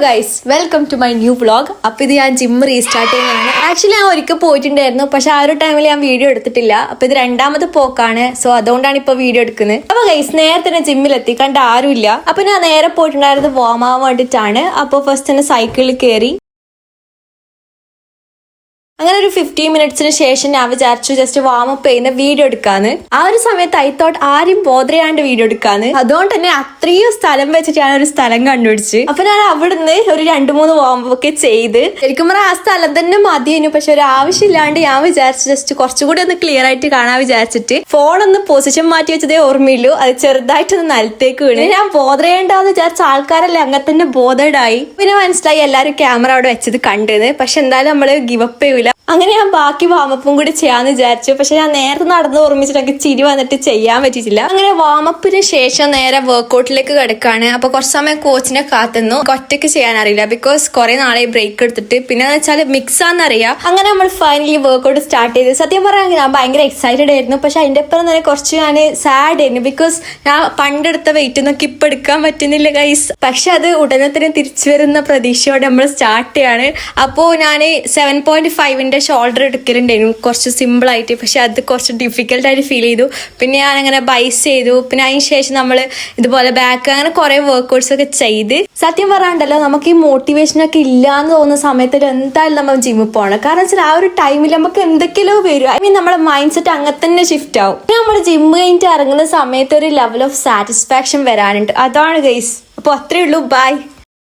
Guys welcome to my new vlog. അപ്പൊ ഇത് ഞാൻ ജിം റീസ്റ്റാർട്ട് ചെയ്യുന്നതാണ്. ആക്ച്വലി ഞാൻ ഒരിക്കൽ പോയിട്ടുണ്ടായിരുന്നു, പക്ഷെ ആ ഒരു ടൈമിൽ ഞാൻ വീഡിയോ എടുത്തിട്ടില്ല. അപ്പൊ ഇത് രണ്ടാമത് പോക്കാണ്, സോ അതുകൊണ്ടാണ് ഇപ്പൊ വീഡിയോ എടുക്കുന്നത്. അപ്പൊ ഗൈസ് നേരത്തെ തന്നെ ജിമ്മിലെത്തി, കണ്ട ആരുമില്ല. അപ്പൊ ഞാൻ നേരെ പോയിട്ടുണ്ടായിരുന്നത് വാം ആവാൻ വേണ്ടിയിട്ടാണ്. അപ്പൊ ഫസ്റ്റ് തന്നെ സൈക്കിളിൽ കയറി. അങ്ങനെ ഒരു 15 മിനിറ്റ്സിന് ശേഷം ഞാൻ വിചാരിച്ചു ജസ്റ്റ് വാമപ്പ് ചെയ്യുന്ന വീഡിയോ എടുക്കാന്ന്. ആ ഒരു സമയത്ത് ഐ തോട്ട് ആരും ബോധയാണ്ട് വീഡിയോ എടുക്കാന്ന്. അതുകൊണ്ട് തന്നെ അത്രയും സ്ഥലം വെച്ചിട്ട് ഞാൻ ഒരു സ്ഥലം കണ്ടുപിടിച്ച്. അപ്പൊ ഞാൻ അവിടുന്ന് ഒരു 2-3 വാമപ്പ് ഒക്കെ ചെയ്ത് ശരിക്കും പറഞ്ഞാൽ ആ സ്ഥലം തന്നെ മതിയേനു. പക്ഷെ ഒരു ആവശ്യമില്ലാണ്ട് ഞാൻ വിചാരിച്ചു ജസ്റ്റ് കുറച്ചുകൂടി ഒന്ന് ക്ലിയർ ആയിട്ട് കാണാൻ വിചാരിച്ചിട്ട് ഫോൺ ഒന്ന് പൊസിഷൻ മാറ്റി വെച്ചതേ ഓർമ്മയില്ലൂ. അത് ചെറുതായിട്ടൊന്ന് നിലത്തേക്ക് വീണ്. ഞാൻ ബോധയേണ്ടാന്ന് വിചാരിച്ച ആൾക്കാരല്ലേ അങ്ങനെ തന്നെ ബോധേഡായി. പിന്നെ മനസ്സിലായി എല്ലാരും ക്യാമറ അവിടെ വെച്ചത് കണ്ടത്. പക്ഷെ എന്തായാലും നമ്മള് ഗിവപ്പ് ചെയ്യൂല. അങ്ങനെ ഞാൻ ബാക്കി വാമപ്പും കൂടി ചെയ്യാന്ന് വിചാരിച്ചു. പക്ഷെ ഞാൻ നേരത്തെ നടന്ന് ഓർമ്മിച്ചിട്ട് എനിക്ക് ചിരി വന്നിട്ട് ചെയ്യാൻ പറ്റിയിട്ടില്ല. അങ്ങനെ വാമപ്പിന് ശേഷം നേരെ വർക്ക്ഔട്ടിലേക്ക് കിടക്കാണ്. അപ്പൊ കുറച്ച് സമയം കോച്ചിനെ കാത്തുന്നു. ഒറ്റയ്ക്ക് ചെയ്യാൻ അറിയില്ല, ബിക്കോസ് കുറെ നാളെ ബ്രേക്ക് എടുത്തിട്ട്. പിന്നെ വെച്ചാൽ മിക്സ് ആണെന്നറിയാം. അങ്ങനെ നമ്മൾ ഫൈനലി വർക്ക്ഔട്ട് സ്റ്റാർട്ട് ചെയ്ത്. സത്യം പറയാൻ ഞാൻ ഭയങ്കര എക്സൈറ്റഡ് ആയിരുന്നു. പക്ഷെ അതിന്റെ ഒപ്പം തന്നെ കുറച്ച് ഞാൻ സാഡ് ആയിരുന്നു, ബിക്കോസ് ഞാൻ പണ്ടെടുത്ത വെയിറ്റ് ഒന്നും ഇപ്പൊ എടുക്കാൻ പറ്റുന്നില്ല ഗൈസ്. പക്ഷെ അത് ഉടനെ തന്നെ തിരിച്ചു വരുന്ന പ്രതീക്ഷയോടെ നമ്മൾ സ്റ്റാർട്ട് ചെയ്യാണ്. അപ്പോ ഞാൻ 7.5 ഷോൾഡർ എടുക്കലുണ്ടായിരുന്നു, കുറച്ച് സിമ്പിൾ ആയിട്ട്. പക്ഷെ അത് കുറച്ച് ഡിഫിക്കൽട്ട് ആയിട്ട് ഫീൽ ചെയ്തു. പിന്നെ ഞാൻ അങ്ങനെ ബൈസ് ചെയ്തു. പിന്നെ അതിന് ശേഷം നമ്മൾ ഇതുപോലെ ബാക്ക് അങ്ങനെ കുറെ വർക്ക്ഔട്ട്സ് ഒക്കെ ചെയ്ത്. സത്യം പറയാണ്ടല്ലോ, നമുക്ക് ഈ മോട്ടിവേഷൻ ഒക്കെ ഇല്ലാന്ന് തോന്നുന്ന സമയത്ത് എന്തായാലും നമ്മൾ ജിമ്മിൽ പോകണം. കാരണം വെച്ചാൽ ആ ഒരു ടൈമിൽ നമുക്ക് എന്തൊക്കെയോ വരും. ഐ മീൻ നമ്മുടെ മൈൻഡ് സെറ്റ് അങ്ങനെ തന്നെ ഷിഫ്റ്റ് ആവും. നമ്മൾ ജിമ്മ് കഴിഞ്ഞിട്ട് ഇറങ്ങുന്ന സമയത്ത് ഒരു ലെവൽ ഓഫ് സാറ്റിസ്ഫാക്ഷൻ വരാനുണ്ട്. അതാണ് ഗൈസ്. അപ്പൊ അത്രേ ഉള്ളൂ. ബൈ.